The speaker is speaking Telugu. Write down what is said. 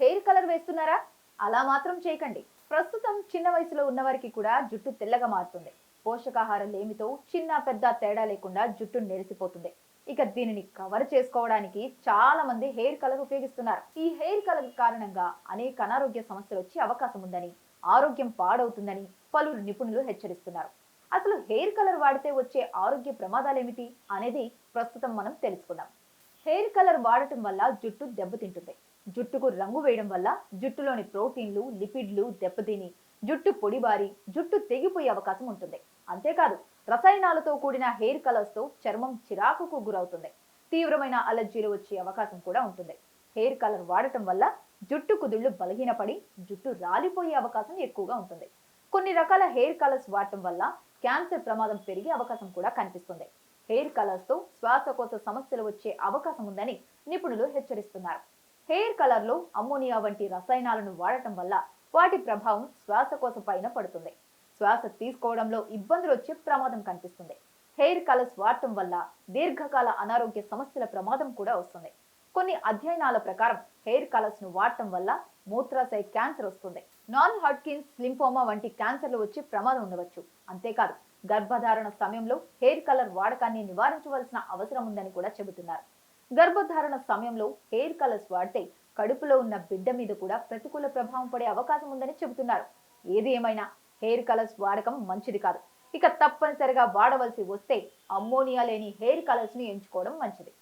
హెయిర్ కలర్ వేస్తున్నారా? అలా మాత్రం చేయకండి. ప్రస్తుతం చిన్న వయసులో ఉన్నవారికి కూడా జుట్టు తెల్లగా మారుతుంది. పోషకాహార లేమితో చిన్న పెద్ద తేడా లేకుండా జుట్టు నెరిసిపోతుంది. ఇక దీనిని కవర్ చేసుకోవడానికి చాలా మంది హెయిర్ కలర్ ఉపయోగిస్తున్నారు. ఈ హెయిర్ కలర్ కారణంగా అనేక అనారోగ్య సమస్యలు వచ్చే అవకాశం ఉందని, ఆరోగ్యం పాడవుతుందని పలువురు నిపుణులు హెచ్చరిస్తున్నారు. అసలు హెయిర్ కలర్ వాడితే వచ్చే ఆరోగ్య ప్రమాదాలు ఏమిటి అనేది ప్రస్తుతం మనం తెలుసుకుందాం. హెయిర్ కలర్ వాడటం వల్ల జుట్టు దెబ్బతింటుంది. జుట్టుకు రంగు వేయడం వల్ల జుట్టులోని ప్రోటీన్లు, లిపిడ్లు దెబ్బతిని జుట్టు పొడిబారి జుట్టు తెగిపోయే అవకాశం ఉంటుంది. అంతేకాదు, రసాయనాలతో కూడిన హెయిర్ కలర్స్ తో చర్మం చిరాకుకు గురవుతుంది. తీవ్రమైన అలర్జీలు వచ్చే అవకాశం కూడా ఉంటుంది. హెయిర్ కలర్ వాడటం వల్ల జుట్టు కుదుళ్లు బలహీనపడి జుట్టు రాలిపోయే అవకాశం ఎక్కువగా ఉంటుంది. కొన్ని రకాల హెయిర్ కలర్స్ వాడటం వల్ల క్యాన్సర్ ప్రమాదం పెరిగే అవకాశం కూడా కనిపిస్తుంది. హెయిర్ కలర్స్ తో శ్వాసకోశ సమస్యలు వచ్చే అవకాశం ఉందని నిపుణులు హెచ్చరిస్తున్నారు. హెయిర్ కలర్ లో అమ్మోనియా వంటి రసాయనాలను వాడటం వల్ల వాటి ప్రభావం శ్వాసకోశ పైన పడుతుంది. శ్వాస తీసుకోవడంలో ఇబ్బందులు వచ్చే ప్రమాదం కనిపిస్తుంది. హెయిర్ కలర్స్ వాడటం వల్ల దీర్ఘకాల అనారోగ్య సమస్యల ప్రమాదం కూడా వస్తుంది. కొన్ని అధ్యయనాల ప్రకారం హెయిర్ కలర్స్ ను వాడటం వల్ల మూత్రాశయ క్యాన్సర్ వస్తుంది. నాన్ హాడ్కిన్స్ లింఫోమా వంటి క్యాన్సర్లు వచ్చే ప్రమాదం ఉండవచ్చు. అంతేకాదు, గర్భధారణ సమయంలో హెయిర్ కలర్ వాడకాన్ని నివారించవలసిన అవసరం ఉందని కూడా చెబుతున్నారు. గర్భధారణ సమయంలో హెయిర్ కలర్స్ వాడితే కడుపులో ఉన్న బిడ్డ మీద కూడా ప్రతికూల ప్రభావం పడే అవకాశం ఉందని చెబుతున్నారు. ఏది ఏమైనా హెయిర్ కలర్స్ వాడకం మంచిది కాదు. ఇక తప్పనిసరిగా వాడవలసి వస్తే అమ్మోనియా లేని హెయిర్ కలర్స్ ని ఎంచుకోవడం మంచిది.